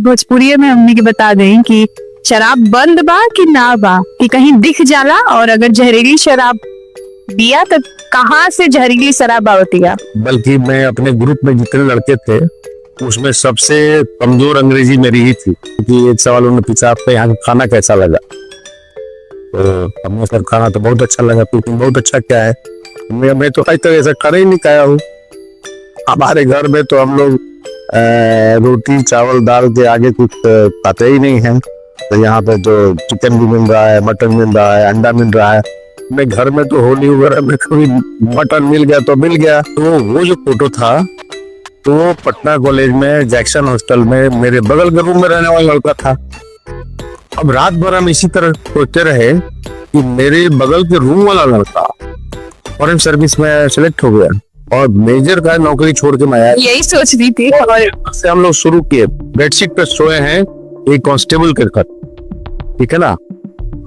भोजपुरी में हमने के बता दें कि शराब बंद बा कि ना बा, कि कहीं दिख जाला, और अगर जहरीली शराब दिया तो कहाँ से जहरीली शराब आवती है। बल्कि मैं अपने ग्रुप में जितने लड़के थे उसमें सबसे कमजोर अंग्रेजी मेरी ही थी, क्योंकि एक सवाल उन्होंने पूछा आपका यहाँ का खाना कैसा लगा, तो हमने सर खाना तो बहुत अच्छा लगा, कुकिंग बहुत अच्छा क्या है। मैं तो आज तक ऐसा खाना ही नहीं खाया हूँ। हमारे घर में तो हम लोग रोटी चावल दाल के आगे कुछ खाते ही नहीं है। तो यहाँ पे तो चिकन भी मिल रहा है, मटन मिल रहा है, अंडा मिल रहा है। मैं घर में तो होली वगैरह में कभी मटन मिल गया तो मिल गया। तो वो जो फोटो था तो पटना कॉलेज में जैक्सन हॉस्टल में मेरे बगल के रूम में रहने वाला लड़का था। अब रात भर हम इसी तरह सोचते रहे कि मेरे बगल के रूम वाला लड़का फॉरेन सर्विस में सिलेक्ट हो गया और मेजर का नौकरी छोड़ के मैं आया। यही सोच रही थी। और से हम लोग शुरू किए, बेडशीट पे सोए हैं एक कांस्टेबल के घर, ठीक है ना।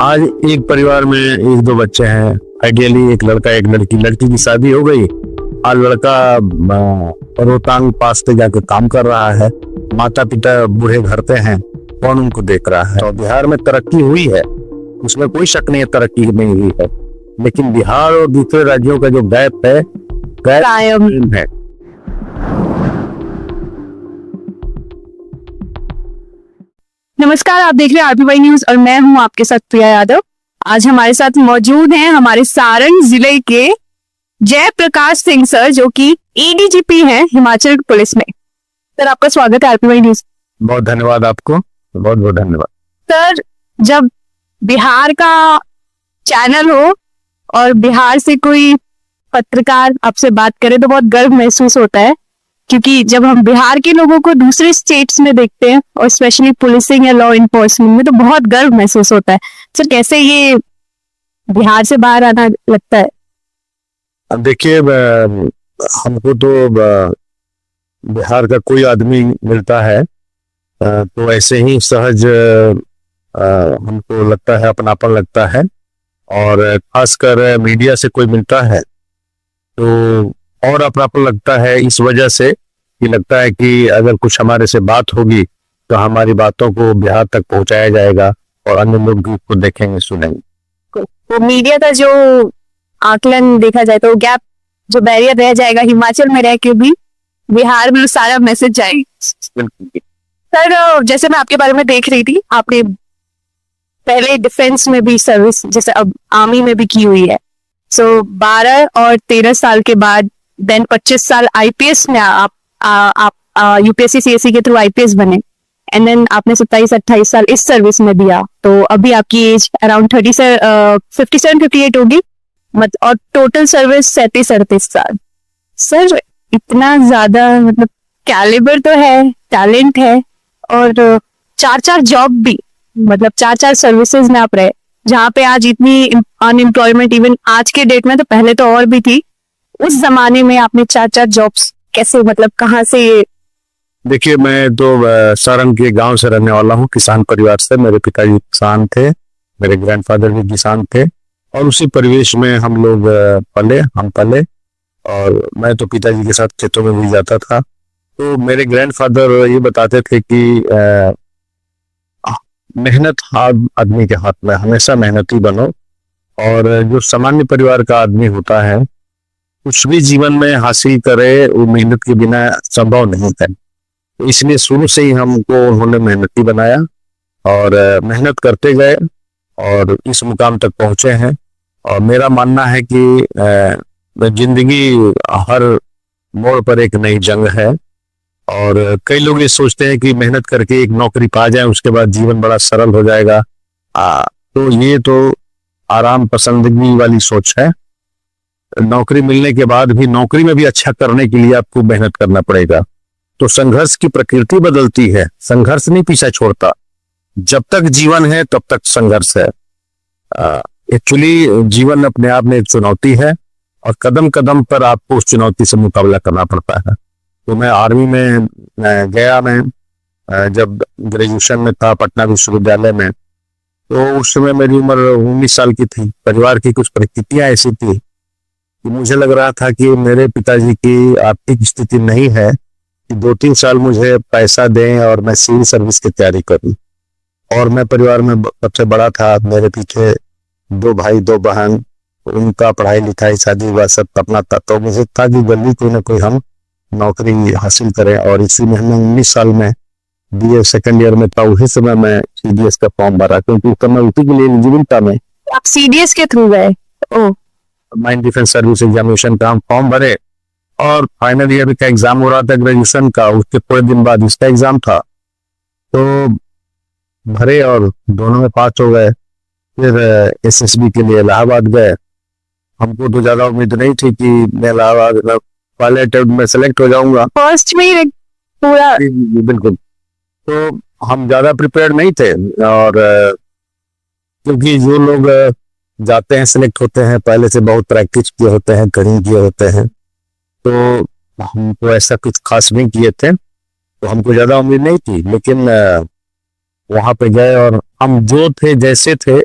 आज एक परिवार में एक दो बच्चे हैं, आइडियली एक लड़का एक लड़की, लड़की की शादी हो गई। आज लड़का रोहतांग पास पे जाके काम कर रहा है, माता पिता बूढ़े घर पे हैं, कौन उनको देख रहा है। तो बिहार में तरक्की हुई है, उसमें कोई शक नहीं है, तरक्की नहीं हुई है, लेकिन बिहार और दूसरे राज्यों का जो गैप है कायम है। नमस्कार, आप देख रहे हैं आरपीवाई न्यूज और मैं हूं आपके साथ प्रिया यादव। आज हमारे साथ मौजूद हैं हमारे सारण जिले के जयप्रकाश सिंह सर, जो कि एडीजीपी हैं हिमाचल पुलिस में। सर, आपका स्वागत है आरपीवाई न्यूज। बहुत धन्यवाद आपको, बहुत बहुत धन्यवाद। सर, जब बिहार का चैनल हो और बिहार से कोई पत्रकार आपसे बात करे तो बहुत गर्व महसूस होता है, क्योंकि जब हम बिहार के लोगों को दूसरे स्टेट्स में देखते हैं और स्पेशली पुलिसिंग या लॉ इन्फोर्समेंट में, तो बहुत गर्व महसूस होता है। सर, कैसे ये बिहार से बाहर आना लगता है? अब देखिए, हमको तो बिहार का कोई आदमी मिलता है तो ऐसे ही सहज हमको लगता है, अपनापन लगता है। और खासकर मीडिया से कोई मिलता है तो और अपनापन लगता है, इस वजह से कि लगता है कि अगर कुछ हमारे से बात होगी तो हमारी बातों को बिहार तक पहुंचाया जाएगा और अन्य लोग भी उसको देखेंगे सुनेंगे। तो मीडिया का जो आकलन देखा जाए तो गैप, जो बैरियर रह जाएगा, हिमाचल में रह के भी बिहार में सारा मैसेज जाएगा। सर, जैसे मैं आपके बारे में देख रही थी, आपने पहले डिफेंस में भी सर्विस, जैसे अब आर्मी में भी की हुई है। सो 12 और 13 साल के बाद देन 25 साल आईपीएस में आप यूपीएससी सीएससी के थ्रू आईपीएस बने, एंड देन आपने 27-28 साल इस सर्विस में दिया। तो अभी आपकी एज अराउंड 57-58 होगी, और टोटल सर्विस 37-38 साल। सर, इतना ज्यादा मतलब कैलिबर तो है, टैलेंट है, और 4-4 जॉब भी, मतलब 4-4 सर्विसेज में आप रहे, जहाँ पे आज इतनी अनएम्प्लॉयमेंट इवन आज के डेट में, तो पहले तो और भी थी, उस जमाने में आपने 4-4 जॉब्स कैसे, मतलब कहाँ से? देखिए, मैं तो सारण के गांव से रहने वाला हूँ, किसान परिवार से। मेरे पिताजी किसान थे, मेरे ग्रैंडफादर भी किसान थे, और उसी परिवेश में हम लोग हम पले। और मैं तो पिताजी के साथ खेतों में भी जाता था। तो मेरे ग्रैंडफादर ये बताते थे कि मेहनत हाथ आदमी के हाथ में, हमेशा मेहनती बनो। और जो सामान्य परिवार का आदमी होता है, कुछ भी जीवन में हासिल करे वो मेहनत के बिना संभव नहीं है। इसलिए शुरू से ही हमको उन्होंने मेहनती बनाया और मेहनत करते गए और इस मुकाम तक पहुंचे हैं। और मेरा मानना है कि जिंदगी हर मोड़ पर एक नई जंग है, और कई लोग ये सोचते हैं कि मेहनत करके एक नौकरी पा जाए उसके बाद जीवन बड़ा सरल हो जाएगा। तो ये तो आराम पसंदगी वाली सोच है। नौकरी मिलने के बाद भी, नौकरी में भी अच्छा करने के लिए आपको मेहनत करना पड़ेगा। तो संघर्ष की प्रकृति बदलती है, संघर्ष नहीं पीछा छोड़ता। जब तक जीवन है तब तक संघर्ष है। एक्चुअली जीवन अपने आप में एक चुनौती है और कदम कदम पर आपको उस चुनौती से मुकाबला करना पड़ता है। तो मैं आर्मी में गया, मैं जब ग्रेजुएशन में था पटना विश्वविद्यालय में, तो उस समय मेरी उम्र 19 साल की थी। परिवार की कुछ परिस्थितियां ऐसी थी कि मुझे लग रहा था कि मेरे पिताजी की आर्थिक स्थिति नहीं है कि 2-3 साल मुझे पैसा दें और मैं सिविल सर्विस की तैयारी करूं। और मैं परिवार में सबसे बड़ा था, मेरे पीछे 2 भाई 2 बहन, उनका पढ़ाई लिखाई शादी हुआ सब अपना था, तो मुझे था कि जल्दी कोई ना कोई हम नौकरी हासिल करें। और इसी में हमने 19 साल में बीए सेकंड ईयर में था, उसी समय मैं सीडीएस का फॉर्म भरा, क्योंकि उस समय उसी के लिए एलिजिबल था मैं। आप सीडीएस के थ्रू गए? ओ, माइन डिफेंस सर्विस एग्जामिनेशन का हम फॉर्म भरे और फाइनल ईयर का एग्जाम हो रहा था ग्रेजुएशन का, उसके थोड़े दिन बाद इसका एग्जाम था, तो भरे और दोनों में पास हो गए। फिर एसएसबी के लिए इलाहाबाद गए। हमको तो ज्यादा उम्मीद नहीं थी कि मैं इलाहाबाद पहले अटेम्प्ट में सेलेक्ट हो जाऊंगा, फर्स्ट में ही पूरा। बिल्कुल। तो हम ज्यादा प्रिपेयर्ड नहीं थे, और क्योंकि जो लोग जाते हैं सेलेक्ट होते हैं पहले से बहुत प्रैक्टिस किए होते हैं, ट्रेनिंग किए होते हैं, तो हमको ऐसा कुछ खास नहीं किए थे, तो हमको ज्यादा उम्मीद नहीं थी। लेकिन वहां पे गए और हम जो थे जैसे थे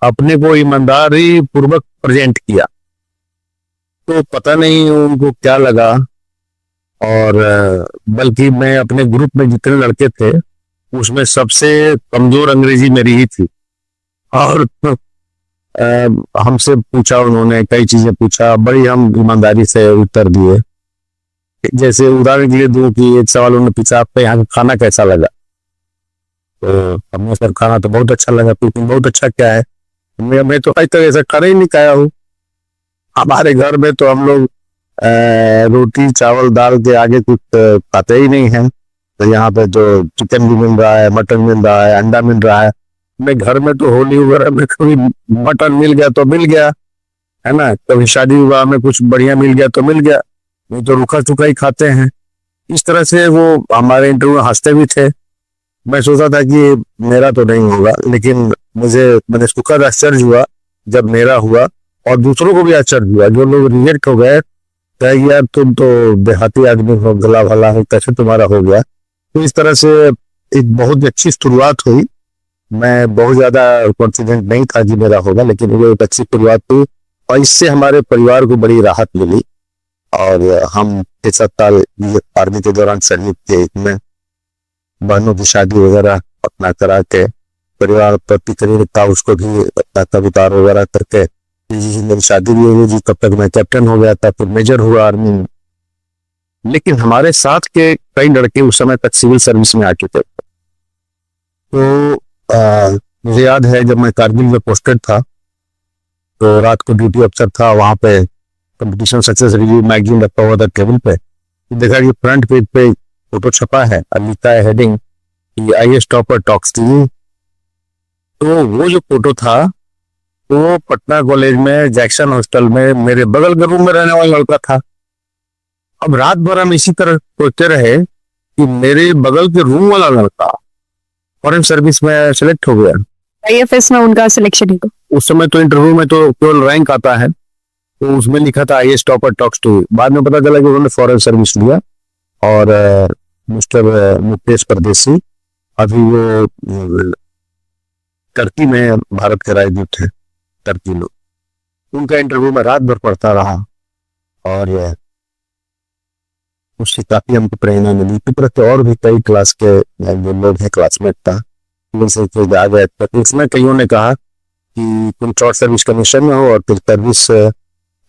अपने को ईमानदारी पूर्वक प्रेजेंट किया, तो पता नहीं उनको क्या लगा। और बल्कि मैं अपने ग्रुप में जितने लड़के थे उसमें सबसे कमजोर अंग्रेजी मेरी ही थी। और हमसे पूछा, उन्होंने कई चीजें पूछा, बड़ी हम ईमानदारी से उत्तर दिए। जैसे उदाहरण के लिए दूं कि एक सवाल उन्होंने पूछा, आपका यहाँ का खाना कैसा लगा? तो हमने सर खाना तो बहुत अच्छा लगा। कुकिंग बहुत अच्छा क्या है? मैं तो आज तक ऐसा खाना ही नहीं खाया हूँ। हमारे घर में तो हम लोग रोटी चावल दाल के आगे कुछ खाते ही नहीं है। तो यहाँ पे जो चिकन भी मिल रहा है, मटन मिल रहा है, अंडा मिल रहा है। मैं घर में तो होली वगैरह में कभी मटन मिल गया तो मिल गया, है ना, कभी शादी विवाह में कुछ बढ़िया मिल गया तो मिल गया, नहीं तो रूखा सूखा ही खाते हैं। इस तरह से वो हमारे इंटरव्यू में हंसते भी थे। मैं सोचा था कि मेरा तो नहीं होगा, लेकिन मैंने सुखद आश्चर्य हुआ जब मेरा हुआ, और दूसरों को भी आश्चर्य हुआ। जो लोग रिजेक्ट हो गए, कहे यार तुम तो देहाती आदमी हो, गला भला हो, कैसे तुम्हारा हो गया? तो इस तरह से एक बहुत अच्छी शुरुआत हुई। मैं बहुत ज्यादा कॉन्फिडेंट नहीं था कि मेरा होगा, लेकिन वो एक अच्छी शुरुआत हुई और इससे हमारे परिवार को बड़ी राहत मिली। और हम 6-7 साल आर्मी के दौरान सर्विस किए, इसमें बहनों की शादी वगैरह अपना करा के परिवार प्रति करीब था, उसको भी अपना कवितार वगैरह करके मेरी शादी भी हो गई। तब तक मैं कैप्टन हो गया था, फिर मेजर हुआ आर्मी में। लेकिन हमारे साथ के कई लड़के उस समय तक सिविल सर्विस में आ चुके थे। तो मुझे याद है जब मैं कारगिल में पोस्टेड था, तो रात को ड्यूटी अफसर था, वहां पे कंपटीशन सक्सेस रिव्यू मैगजीन रखा हुआ था टेबल पे। देखा कि फ्रंट पेज पे फोटो छपा है और लिखा है हेडिंग कि IAS topper talks to you. तो वो जो फोटो था वो पटना कॉलेज में जैक्सन हॉस्टल में मेरे बगल के रूम में रहने वाला लड़का था। अब रात भर हम इसी तरह सोचते रहे कि मेरे बगल के रूम वाला लड़का फॉरेन सर्विस में सेलेक्ट हो गया। आईएफएस में उनका सिलेक्शन है। उस समय तो इंटरव्यू में तो केवल रैंक आता है, तो उसमें लिखा था IAS topper talks to you. बाद में पता चला कि उन्होंने फॉरेन सर्विस लिया। और मिस्टर मुकेश परदेसी अभी वो टर्की में भारत के राजदूत थे, टर्की लोग। उनका इंटरव्यू में रात भर पढ़ता रहा और उससे काफी हमको प्रेरणा मिली। इसी तरह से और भी कई क्लास के जो लोग हैं, क्लासमेट था, उनसे आ गए। तो इसमें कईयों ने कहा कि तुम शॉर्ट सर्विस कमीशन में हो और फिर सर्विस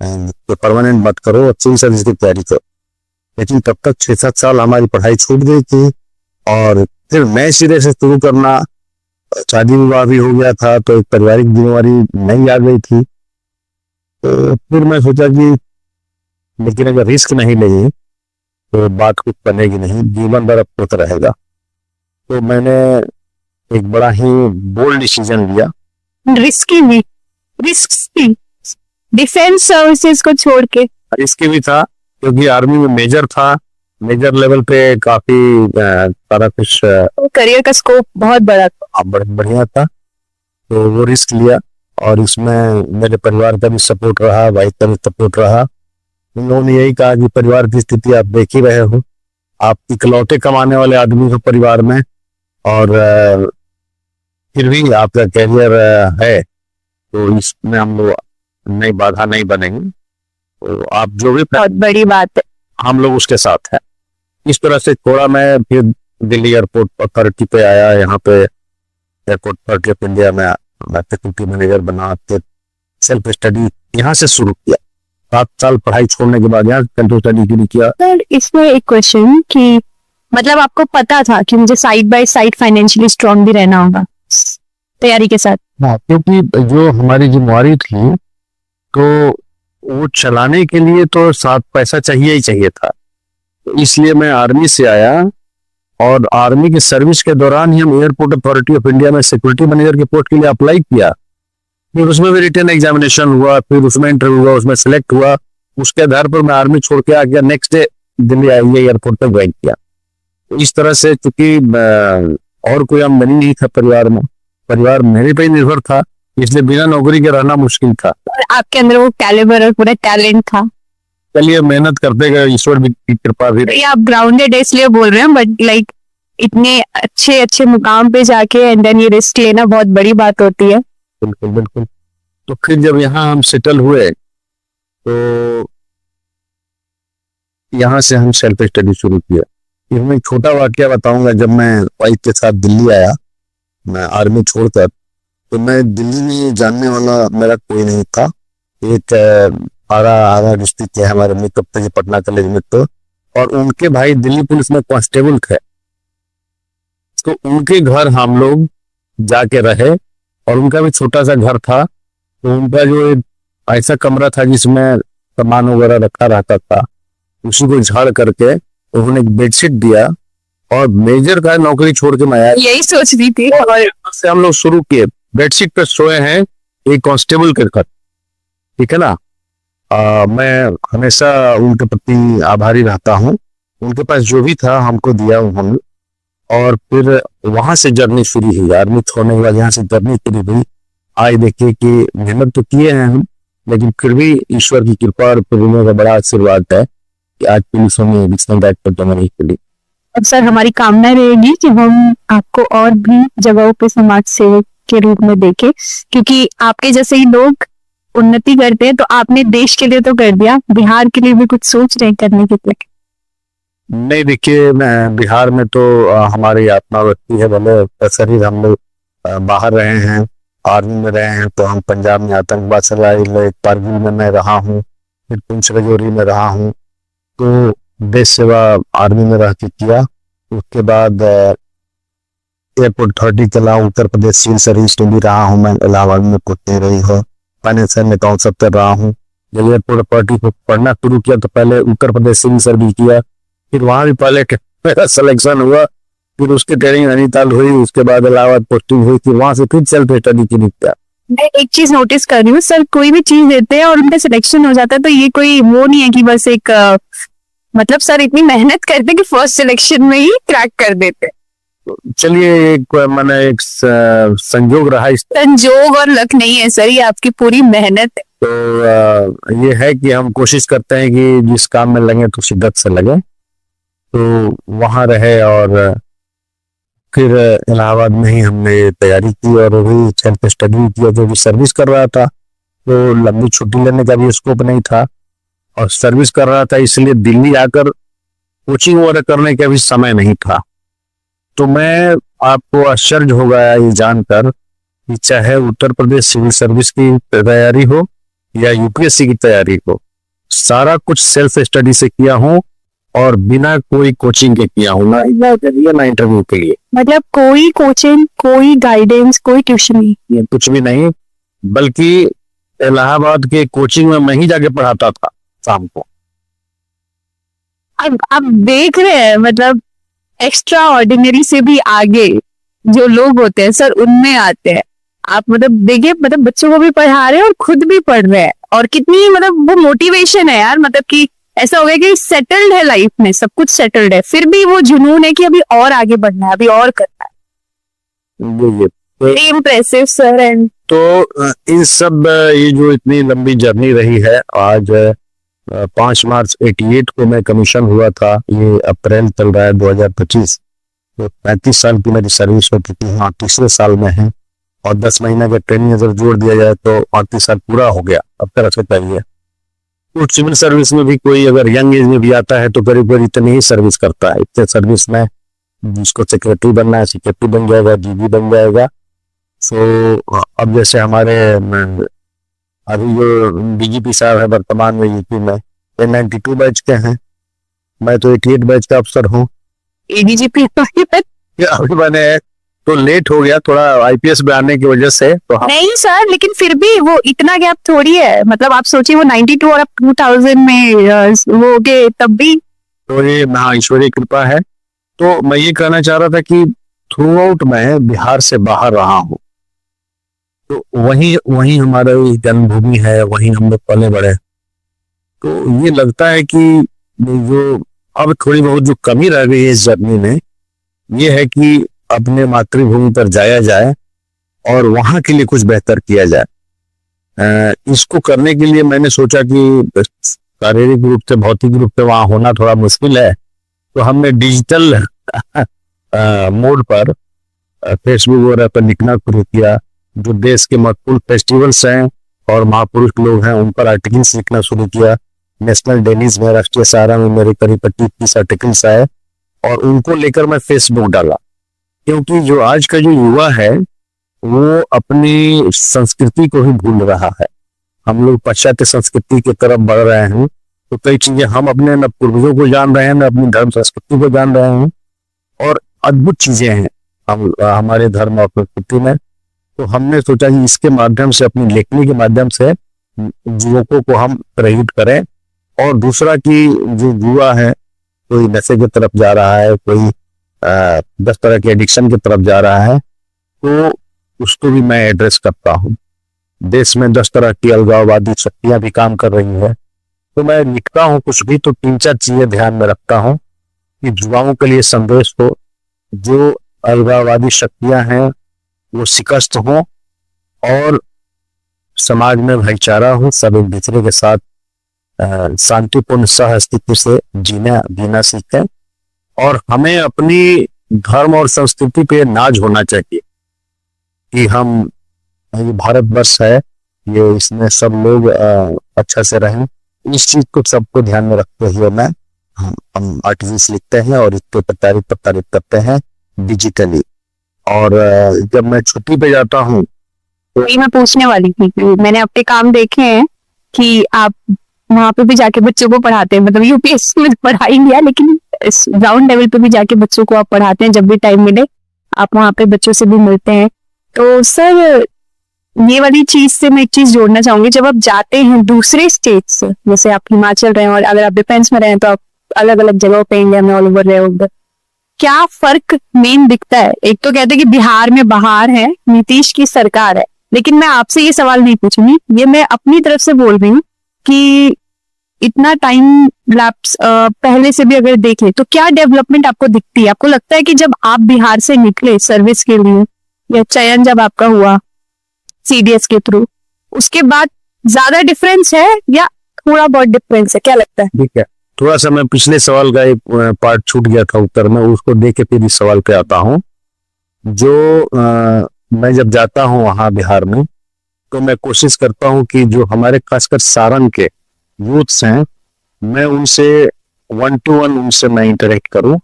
परमानेंट मत करो, अच्छी सर्विस की तैयारी करो। लेकिन तब तक 6-7 साल हमारी पढ़ाई छूट गई थी और फिर नए सिरे से शुरू करना, शादी विवाह भी हो गया था, तो एक पारिवारिक जिम्मेवारी नहीं आ गई थी। तो फिर मैं सोचा कि लेकिन अगर रिस्क नहीं लेंगे तो बात कुछ बनेगी नहीं, जीवन भर अफसोस रहेगा। तो मैंने एक बड़ा ही बोल्ड डिसीजन लिया। रिस्की भी, रिस्क डिफेंस सर्विसेज को छोड़ के। रिस्की भी था क्योंकि आर्मी में मेजर था, मेजर लेवल पे काफी सारा कुछ करियर का स्कोप बहुत बड़ा था, बढ़िया था। तो वो रिस्क लिया और इसमें मेरे परिवार का भी सपोर्ट रहा, भाई का भी सपोर्ट रहा। उन्होंने यही कहा कि परिवार की स्थिति आप देख ही रहे हो, आप इकलौते कमाने वाले आदमी हो परिवार में, और फिर भी आपका कैरियर है, तो इसमें हम लोग नई बाधा नहीं बनेंगे। तो आप जो भी बहुत बड़ी बात है, हम लोग उसके साथ हैं। इस तरह से छोड़ा मैं, फिर दिल्ली एयरपोर्ट अथॉरिटी पे आया। यहाँ पे एयरपोर्ट अथॉरिटी ऑफ इंडिया में मैं फैकल्टी मैनेजर बना, फिर सेल्फ स्टडी यहाँ से शुरू किया। 7 साल पढ़ाई छोड़ने के बाद यहाँ सेल्फ स्टडी शुरू किया। सर इसमें एक क्वेश्चन कि मतलब आपको पता था कि मुझे side by side financially strong भी रहना होगा तैयारी के साथ? हाँ, क्योंकि जो हमारी जिम्मेवारी थी तो वो चलाने के लिए तो साथ पैसा चाहिए ही चाहिए था। तो इसलिए मैं आर्मी से आया और आर्मी की सर्विस के दौरान ही हम एयरपोर्ट अथॉरिटी ऑफ इंडिया में सिक्योरिटी मैनेजर के पोस्ट के लिए अप्लाई किया। फिर उसमें भी रिटन एग्जामिनेशन हुआ, फिर उसमें इंटरव्यू हुआ, उसमें सिलेक्ट हुआ। उसके आधार पर मैं आर्मी छोड़ के आ गया, नेक्स्ट डे दिल्ली आईए एयरपोर्ट पर ज्वाइन किया। तो इस तरह से, चूंकि और कोई आमदनी नहीं था परिवार में, परिवार मेरे पे ही निर्भर था, इसलिए बिना नौकरी के रहना मुश्किल था। और आपके अंदर वो कैलिबर और पूरा टैलेंट था। चलिए मेहनत करते गए, ईश्वर की कृपा भी। ये आप ग्राउंडेड है इसलिए बोल रहे हैं, बट लाइक इतने अच्छे अच्छे मुकाम पे जाके एंड देन ये रिस्क लेना बहुत बड़ी बात होती है। बिल्कुल बिल्कुल। तो फिर जब यहाँ हम सेटल हुए तो यहाँ से हम सेल्फ स्टडी शुरू किया। फिर मैं एक छोटा वाक्य बताऊंगा। जब मैं वाइफ के साथ दिल्ली आया, मैं आर्मी छोड़कर, तो मैं दिल्ली में जानने वाला मेरा कोई नहीं था। एक आरा डिस्ट्रिक्ट है हमारे मित्र थे, पटना कॉलेज में, तो और उनके भाई दिल्ली पुलिस में कांस्टेबल थे। तो उनके घर हम लोग जाके रहे और उनका भी छोटा सा घर था। तो उनका जो एक ऐसा कमरा था जिसमें सामान वगैरह रखा रहता था, उसी को झाड़ करके उन्होंने एक बेडशीट दिया और मेजर का नौकरी छोड़ के मैं आया। यही सोच रही थी। और से हम लोग शुरू किए। बेडशीट पे सोए हैं एक कांस्टेबल के घर, ठीक है ना। मैं हमेशा उनके प्रति आभारी रहता हूँ। उनके पास जो भी था हमको दिया उन्होंने। और फिर वहां से जर्नी शुरू हुई। आर्मी छोड़ने के बाद यहाँ से जर्नी शुरू हुई। आज देखिए कि मेहनत तो किए हैं हम, लेकिन फिर भी ईश्वर की कृपा और प्रेरणा का बड़ा आशीर्वाद है कि आज पुलिसों में एडिशनल डायरेक्टर बनने के लिए। अब सर हमारी कामना रहेगी कि हम आपको और भी जगहों पे समाज सेवक के रूप में देखें, क्योंकि आपके जैसे ही लोग उन्नति करते हैं। तो आपने देश के लिए तो कर दिया, बिहार के लिए भी कुछ सोच रहे हैं करने के लिए? नहीं, देखिए मैं बिहार में तो हमारी आत्मा व्यक्ति है, भले शरीर हम लोग बाहर रहे हैं, आर्मी में रहे हैं। तो हम पंजाब में आतंकवाद चलाए, कारगिल में मैं रहा हूँ, फिर पुंछ राजौरी में रहा हूँ। तो देश सेवा आर्मी में रह के किया। उसके बाद एयरपोर्ट अथॉरिटी चला, उत्तर प्रदेश सिविल सर्विस में भी रहा हूँ मैं, इलाहाबाद में कुछ रही हो, फाइनेंशियल में काउंसिल कर रहा हूँ। जब एयरपोर्ट अथॉरिटी को पढ़ना शुरू किया तो पहले उत्तर प्रदेश सिविल सर्विस किया, फिर वहां भी पहले मेरा सिलेक्शन हुआ, फिर उसकी ट्रेनिंग नैनीताल हुई, उसके बाद इलाहाबाद पोस्टिंग हुई, फिर वहां से फिर सेल्फ स्टडी शुरू किया। मैं एक चीज नोटिस कर रही हूँ सर, कोई भी चीज देते हैं और उनका सिलेक्शन हो जाता है, तो ये कोई वो नहीं है कि बस एक मतलब सर इतनी मेहनत करते कि फर्स्ट सिलेक्शन में ही क्रैक कर देते। चलिए एक मैंने एक संजोग रहा। इस संजोग और लक नहीं है सर, ये आपकी पूरी मेहनत है। तो ये है कि हम कोशिश करते हैं कि जिस काम में लगे तो शिद्दत से लगे। तो वहां रहे और फिर इलाहाबाद में ही हमने तैयारी की और भी सेल्फ स्टडी किया। जो भी सर्विस कर रहा था तो लंबी छुट्टी लेने का भी स्कोप नहीं था और सर्विस कर रहा था, इसलिए दिल्ली आकर कोचिंग वगैरह करने का भी समय नहीं था। तो मैं आपको आश्चर्य हो गया ये जानकर कि चाहे उत्तर प्रदेश सिविल सर्विस की तैयारी हो या यूपीएससी की तैयारी हो, सारा कुछ सेल्फ स्टडी से किया हूँ और बिना कोई कोचिंग के किया हूँ, ना इंटरव्यू के लिए। मतलब कोई कोचिंग, कोई गाइडेंस, कोई ट्यूशन नहीं? ये कुछ भी नहीं, बल्कि इलाहाबाद के कोचिंग में मैं ही जाके पढ़ाता था शाम को। अब आप देख रहे हैं मतलब एक्स्ट्रा ऑर्डिनरी से भी आगे जो लोग होते हैं सर उनमें आते हैं आप। मतलब देखिए, मतलब बच्चों को भी पढ़ा रहे हैं और खुद भी पढ़ रहे हैं, और कितनी मतलब वो मोटिवेशन है यार। मतलब कि ऐसा हो गया कि सेटल्ड है लाइफ में, सब कुछ सेटल्ड है, फिर भी वो जुनून है कि अभी और आगे बढ़ना है, अभी और करना है। Very impressive sir. एंड तो इन सब ये जो इतनी लंबी जर्नी रही है, आज 5 मार्च 88 को मैं कमीशन हुआ था, ये अप्रैल चल रहा है 2025। तो 35 साल की मेरी सर्विस हो चुकी है, 38वें साल में है और 10 महीने का ट्रेनिंग अगर जोड़ दिया जाए तो 38 साल पूरा हो गया अब तरह से चाहिए। तो सिविल सर्विस में भी कोई अगर यंग एज में भी आता है तो करीब करीब इतनी ही सर्विस करता है। इतने सर्विस में जिसको सेक्रेटरी बनना है सेक्रेटरी बन जाएगा, डीजी बन जाएगा। सो अब जैसे हमारे अभी जो डीजीपी साहब है वर्तमान में यूपी में, ये 92 बैच के हैं, मैं तो 88 बैच का अफसर हूँ। एडीजीपी अभी मैंने तो लेट हो गया थोड़ा आईपीएस में आने की वजह से, तो नहीं सर, लेकिन फिर भी वो इतना गैप थोड़ी है। मतलब आप सोचिए वो 92 और अब 2000 में वो हो गए तब भी। तो ये हाँ ईश्वरीय कृपा है। तो मैं ये कहना चाह रहा था कि थ्रू आउट मैं बिहार से बाहर रहा हूँ, तो वहीं वहीं हमारा जन्मभूमि है, वहीं हम लोग पले बड़े। तो ये लगता है कि जो अब थोड़ी बहुत जो कमी रह गई है इस जर्नी में, ये है कि अपने मातृभूमि पर जाया जाए और वहां के लिए कुछ बेहतर किया जाए। इसको करने के लिए मैंने सोचा कि शारीरिक रूप से भौतिक रूप से वहां होना थोड़ा मुश्किल है, तो हमने डिजिटल मोड पर फेसबुक वगैरह पर लिखना शुरू किया। जो देश के महत्वपूर्ण फेस्टिवल्स हैं और महापुरुष लोग हैं उन पर आर्टिकल्स लिखना शुरू किया। नेशनल डेलीज में, राष्ट्रीय सहारा में मेरे करीब 25-30 आर्टिकल्स आए और उनको लेकर मैं फेसबुक डाला। क्योंकि जो आज का जो युवा है वो अपनी संस्कृति को ही भूल रहा है। हम लोग पाश्चात्य संस्कृति की तरफ बढ़ रहे हैं, तो कई चीजें हम अपने न पूर्वजों को जान रहे हैं न अपनी धर्म संस्कृति को जान रहे हैं, और अद्भुत चीजें हैं हम हमारे धर्म और संस्कृति में। तो हमने सोचा कि इसके माध्यम से, अपनी लेखनी के माध्यम से युवकों को हम प्रेरित करें। और दूसरा कि जो युवा है कोई नशे की तरफ जा रहा है, कोई 10 तरह के एडिक्शन की तरफ जा रहा है, तो उसको भी मैं एड्रेस करता हूँ। देश में 10 तरह की अलगाववादी शक्तियां भी काम कर रही है, तो मैं लिखता हूँ कुछ भी तो 3-4 चीजें ध्यान में रखता हूँ कि युवाओं के लिए संदेश हो, जो अलगाववादी शक्तियां हैं वो शिकस्त हो और समाज में भाईचारा हो, सब एक दूसरे के साथ शांतिपूर्ण सह अस्तित्व से जीना सीखें। और हमें अपनी धर्म और संस्कृति पे नाज होना चाहिए कि हम, ये भारतवर्ष है, ये इसमें सब लोग अच्छा से रहें। इस चीज को सबको ध्यान में रखते हुए मैं हम आर्टिकल्स लिखते हैं और इसको प्रचारित करते हैं डिजिटली। और जब मैं छुट्टी पे जाता हूँ तो मैं पूछने वाली थी, मैंने अपने काम देखे हैं कि आप वहां पे भी जाके बच्चों को पढ़ाते हैं। मतलब यूपीएससी में पढ़ा ही लिया, लेकिन ग्राउंड लेवल पे भी जाके बच्चों को आप पढ़ाते हैं। जब भी टाइम मिले आप वहां पे बच्चों से भी मिलते हैं। तो सर ये वाली चीज से मैं एक चीज जोड़ना चाहूंगी, जब आप जाते हैं दूसरे स्टेट से, जैसे आप हिमाचल रहे और अगर आप डिफेंस में रहे तो आप अलग अलग जगहों पे इंडिया में ऑल ओवर रहे उधर, क्या फर्क मेन दिखता है? एक तो कहते हैं कि बिहार में बाहर है, नीतीश की सरकार है, लेकिन मैं आपसे ये सवाल नहीं पूछूंगी, ये मैं अपनी तरफ से बोल रही हूँ कि इतना टाइम लैप्स पहले से भी अगर देखें तो क्या डेवलपमेंट आपको दिखती है? आपको लगता है कि जब आप बिहार से निकले सर्विस के लिए या चयन जब आपका हुआ सीडीएस के थ्रू, उसके बाद ज्यादा डिफरेंस है या थोड़ा बहुत डिफरेंस है? क्या लगता है? ठीक है, थोड़ा सा मैं पिछले सवाल का एक पार्ट छूट गया था उत्तर में, उसको देख के फिर इस सवाल पे आता हूँ। जो मैं जब जाता हूँ वहां बिहार में, तो मैं कोशिश करता हूँ कि जो हमारे खासकर सारण के यूथ्स हैं, मैं उनसे 1-to-1 उनसे मैं इंटरेक्ट करूं,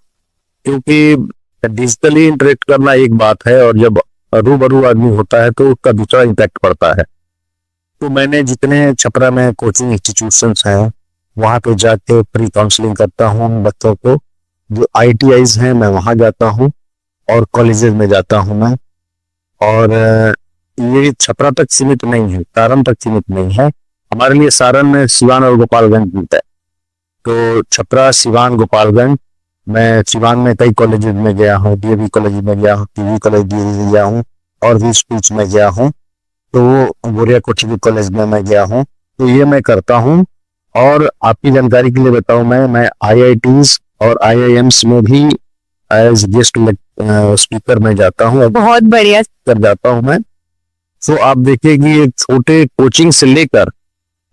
क्योंकि डिजिटली इंटरेक्ट करना एक बात है और जब रूबरू आदमी होता है तो उसका दूसरा इम्पैक्ट पड़ता है। तो मैंने जितने छपरा में कोचिंग इंस्टीट्यूशंस हैं वहां पे जाके फ्री काउंसलिंग करता हूँ बच्चों को। जो ITIs हैं मैं वहां जाता हूँ और कॉलेजेस में जाता हूँ मैं। और ये छपरा तक सीमित नहीं है, सारण तक सीमित नहीं है। हमारे लिए सारण में सिवान और गोपालगंज मिलता है, तो छपरा, सिवान, गोपालगंज, मैं सिवान में कई कॉलेजेस में गया हूँ, DAV कॉलेज में गया हूँ, PV कॉलेज में गया हूँ और भी स्कूल्स में गया हूँ, तो गोरिया कोठी कॉलेज में मैं गया हूँ। तो ये मैं करता हूँ। और आपकी जानकारी के लिए बताऊं, मैं IITs और IIMs में भी एज गेस्ट स्पीकर में जाता हूँ। बहुत बढ़िया कर जाता हूँ मैं। तो आप देखिए कि एक छोटे कोचिंग से लेकर,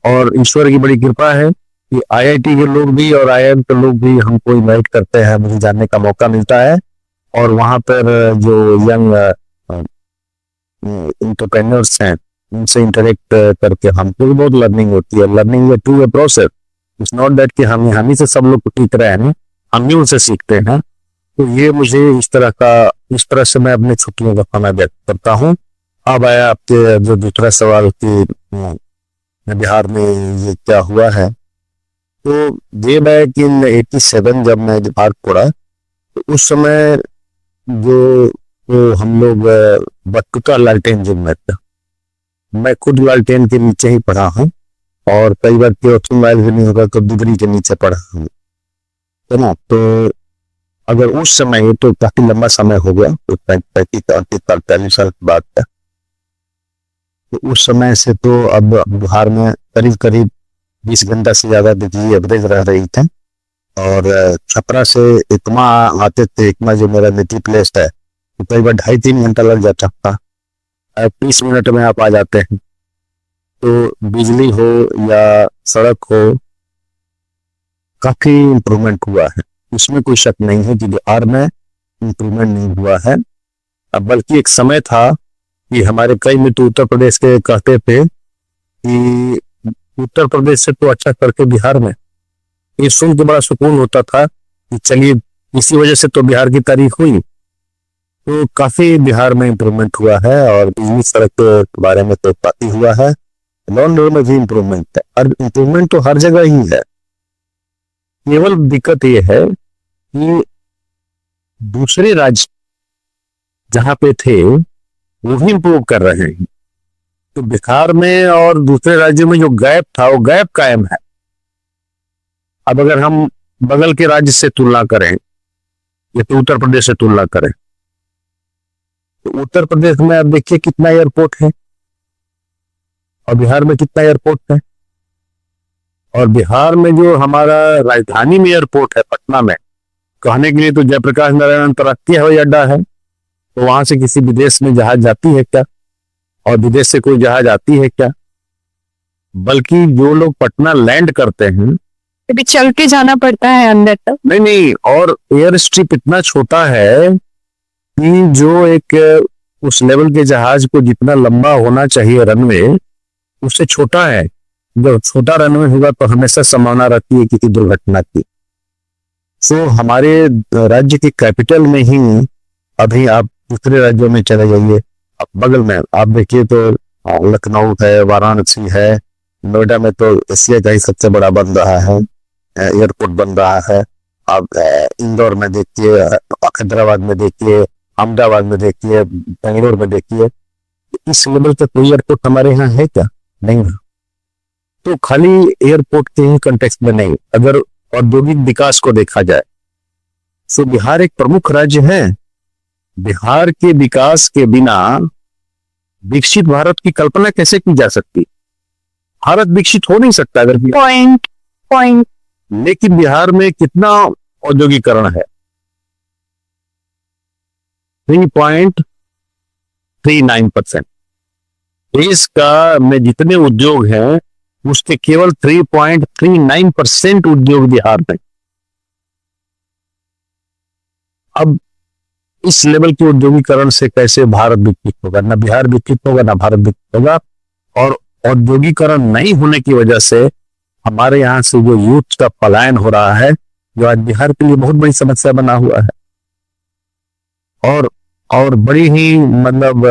और ईश्वर की बड़ी कृपा है कि IIT के लोग भी और IIM के लोग भी हमको इनवाइट करते हैं, मुझे जानने का मौका मिलता है। और वहां पर जो यंग एंटरप्रेन्योर्स हैं उनसे इंटरेक्ट करके हमको भी बहुत लर्निंग होती है। लर्निंग है to a process, it's not that कि हम ही से सब लोग सीख रहे हैं, हम भी उनसे सीखते हैं। तो ये मुझे इस तरह से मैं अपने छुट्टियों का समय व्यक्त करता हूँ। अब आया आपके जो दूसरा सवाल कि बिहार में ये क्या हुआ है, तो वे बैक इन 87 जब मैं बिहार पढ़ा तो उस समय जो तो हम लोग बटुका लालटेन युग में थे। मैं खुद लालटेन के नीचे ही पढ़ा हूँ और कई बार केरोसिन लाइट भी नहीं होगा तो डिग्री के नीचे पढ़ा हूँ, है ना। तो अगर उस समय, तो काफी लंबा समय हो गया, तो 35-40 साल की बात है। तो उस समय से तो अब बिहार में करीब करीब 20 घंटा से ज्यादा बिजली एवरेज रह रही थी। और छपरा से इकमा आते थे, इकमा जो मेरा नेटिव प्लेस है, तो कई बार 2.5-3 घंटा लग जाता था। 30 मिनट में आप आ जाते हैं। तो बिजली हो या सड़क हो, काफी इम्प्रूवमेंट हुआ है, उसमें कोई शक नहीं है कि बिहार में इम्प्रूवमेंट नहीं हुआ है। अब बल्कि एक समय था कि हमारे कई मित्र उत्तर प्रदेश के कहते थे कि उत्तर प्रदेश से तो अच्छा करके बिहार में, ये सुन के बड़ा सुकून होता था कि चलिए इसी वजह से तो बिहार की तारीफ हुई। तो काफी बिहार में इम्प्रूवमेंट हुआ है और बिजली सड़क के बारे में तो काफी हुआ है। लॉन रोड में भी इम्प्रूवमेंट है, और इम्प्रूवमेंट तो हर जगह ही है। केवल दिक्कत ये है कि दूसरे राज्य जहां पे थे वो भी इम्प्रूव कर रहे हैं, तो बिहार में और दूसरे राज्यों में जो गैप था वो गैप कायम है। अब अगर हम बगल के राज्य से तुलना करें या तो उत्तर प्रदेश से तुलना करें, तो उत्तर प्रदेश में आप देखिए कितना एयरपोर्ट है और बिहार में कितना एयरपोर्ट है। और बिहार में जो हमारा राजधानी में एयरपोर्ट है पटना में, कहने के लिए तो जयप्रकाश नारायण अंतर्राष्ट्रीय हवाई अड्डा है, तो वहां से किसी विदेश में जहाज जाती है क्या, और विदेश से कोई जहाज आती है क्या। बल्कि जो लोग पटना लैंड करते हैं, अभी चल के जाना पड़ता है अंदर तक। नहीं, और एयर स्ट्रिप इतना छोटा है कि जो एक उस लेवल के जहाज को जितना लंबा होना चाहिए रनवे, उससे छोटा है। जब छोटा रनवे होगा तो हमेशा संभावना रहती है किसी दुर्घटना की। सो हमारे राज्य की कैपिटल में ही, अभी आप दूसरे राज्यों में चले जाइए, आप बगल में आप देखिए तो लखनऊ है, वाराणसी है, नोएडा में तो एशिया का ही सबसे बड़ा बन रहा है, एयरपोर्ट बन रहा है। आप इंदौर में देखिए, हैदराबाद में देखिए, अहमदाबाद में देखिए, बेंगलोर में देखिए। इस लेवल का कोई एयरपोर्ट हमारे यहाँ है क्या? नहीं है। तो खाली एयरपोर्ट के ही कंटेक्स्ट में नहीं, अगर औद्योगिक विकास को देखा जाए तो बिहार एक प्रमुख राज्य है। बिहार के विकास के बिना विकसित भारत की कल्पना कैसे की जा सकती? भारत विकसित हो नहीं सकता अगर पॉइंट लेकिन बिहार में कितना औद्योगिकरण है? 3.39%। देश का में जितने उद्योग हैं उसके केवल 3.39% उद्योग बिहार में। अब इस लेवल के उद्योगीकरण से कैसे भारत विकसित होगा? ना बिहार विकसित होगा ना भारत विकसित होगा। और औद्योगिकरण नहीं होने की वजह से हमारे यहाँ से जो यूथ का पलायन हो रहा है, जो आज बिहार के लिए बहुत बड़ी समस्या बना हुआ है। और बड़ी ही मतलब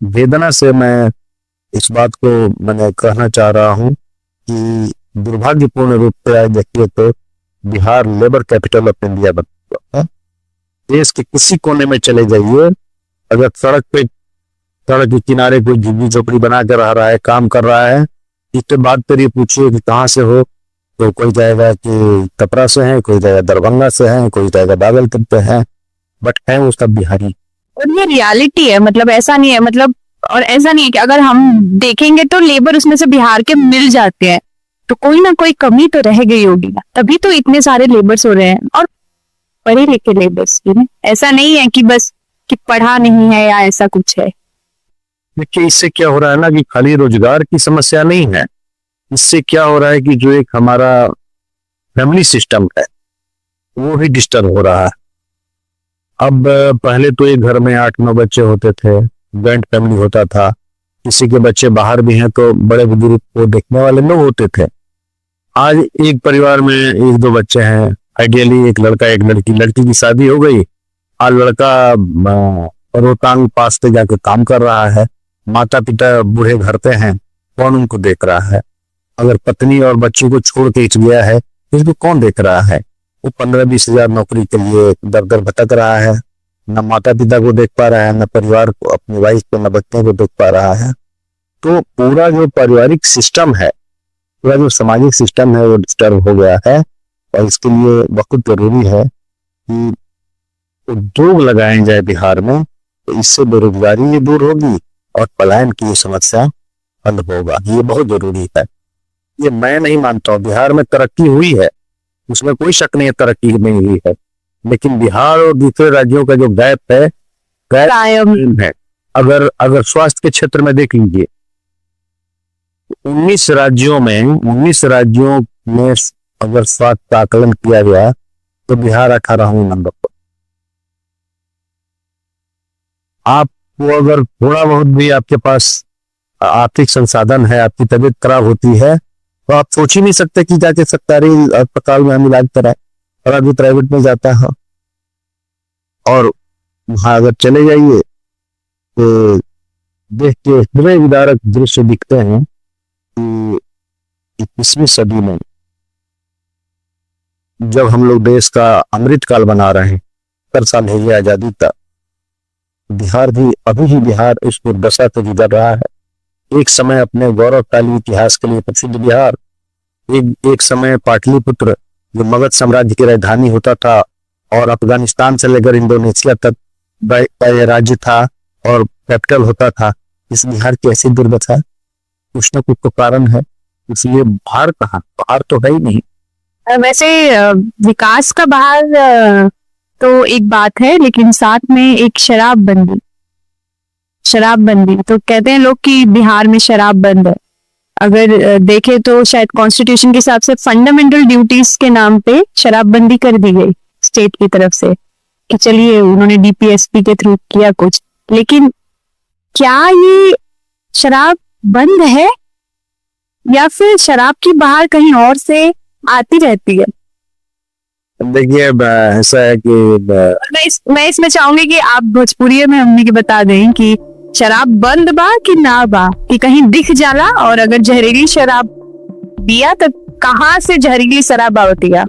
वेदना से मैं इस बात को मैंने कहना चाह रहा हूं कि दुर्भाग्यपूर्ण रूप से आज देखिए तो Bihar labour capital of India बन चुका है। देश के किसी कोने में चले जाइए, अगर सड़क के किनारे कोई झुग्गी झोपड़ी बना कर रह रहा है, काम कर रहा है, इसके बाद फिर ये पूछिए कि कहाँ से हो, तो कोई जाएगा कि कपरा से है, कोई जाएगा दरभंगा से है, कोई जाएगा भागलपुर से है, बट है वो सब बिहारी। और ये रियलिटी है, मतलब ऐसा नहीं है, मतलब और ऐसा नहीं है कि अगर हम देखेंगे तो लेबर उसमें से बिहार के मिल जाते हैं, तो कोई ना कोई कमी तो रह गई होगी ना, तभी तो इतने सारे लेबर्स हो रहे हैं। और पढ़े लिखे लेबर्स, ऐसा नहीं है कि बस कि पढ़ा नहीं है या ऐसा कुछ है। देखिए इससे क्या हो रहा है ना कि खाली रोजगार की समस्या नहीं है, इससे क्या हो रहा है कि जो एक हमारा फैमिली सिस्टम है वो भी डिस्टर्ब हो रहा है। अब पहले तो एक घर में 8-9 बच्चे होते थे, जॉइंट फैमिली होता था, किसी के बच्चे बाहर भी हैं तो बड़े बुजुर्ग को देखने वाले लोग होते थे। आज एक परिवार में एक दो बच्चे हैं, आइडियली एक लड़का एक लड़की, लड़की की शादी हो गई, आज लड़का रोहतांग पास पे जाके काम कर रहा है, माता पिता बूढ़े घर पे हैं, कौन उनको देख रहा है? अगर पत्नी और बच्चों को छोड़ के गया है इसको कौन देख रहा है? वो 15-20 हजार नौकरी के लिए दर दर भटक रहा है, न माता पिता को देख पा रहा है, न परिवार को, अपनी वाइफ को, न बच्चों को देख पा रहा है। तो पूरा जो पारिवारिक सिस्टम है, पूरा जो सामाजिक सिस्टम है वो डिस्टर्ब हो गया है। और इसके लिए बहुत जरूरी है कि उद्योग लगाए जाए बिहार में, तो इससे बेरोजगारी ये दूर होगी और पलायन की ये समस्या हल होगा। ये बहुत जरूरी है। ये मैं नहीं मानता हूँ, बिहार में तरक्की हुई है, उसमें कोई शक नहीं है तरक्की नहीं हुई है, लेकिन बिहार और दूसरे राज्यों का जो गैप है कायम है। अगर स्वास्थ्य के क्षेत्र में देख लीजिए, 19 राज्यों में अगर स्वास्थ्य का आकलन किया गया तो बिहार 18वें नंबर पर। आपको अगर थोड़ा बहुत भी आपके पास आर्थिक संसाधन है, आपकी तबीयत खराब होती है, तो आप सोच ही नहीं सकते कि जाके सरकारी अस्पताल में हम इलाज कराएं, और अभी प्राइवेट में जाता है। और वहां अगर चले जाइए तो देख के हृदय विदारक दृश्य दिखते हैं कि 21वीं सदी में जब हम लोग देश का अमृत काल बना रहे हैं, 70 साल हो गया आजादी तक, बिहार भी अभी भी बिहार इस दुर्दशा से गुजर रहा है। एक समय अपने गौरवशाली इतिहास के लिए प्रसिद्ध बिहार, एक समय पाटलिपुत्र जो मगध साम्राज्य की राजधानी होता था और अफगानिस्तान से लेकर इंडोनेशिया तक राज्य था और कैपिटल होता था, इस बिहार की ऐसी दुर्दशा, कुछ न कुछ तो कारण है। इसलिए बाहर कहाँ, बाहर तो है ही नहीं। वैसे विकास का बाहर तो एक बात है, लेकिन साथ में एक शराबबंदी तो कहते हैं लोग कि बिहार में शराब बंद है। अगर देखें तो शायद कॉन्स्टिट्यूशन के हिसाब से फंडामेंटल ड्यूटीज के नाम पे शराबबंदी कर दी गई स्टेट की तरफ से, कि चलिए उन्होंने डीपीएसपी के थ्रू किया कुछ, लेकिन क्या ये शराब बंद है या फिर शराब की बाहर कहीं और से आती रहती है? देखिए ऐसा है कि मैं इसमें चाहूंगी कि आप भोजपुरी में हमने के बता दें कि शराब बंद बा कि ना बा, कि कहीं दिख जाला, और अगर जहरीली शराब पिया तो कहाँ से जहरीली शराब आवती है?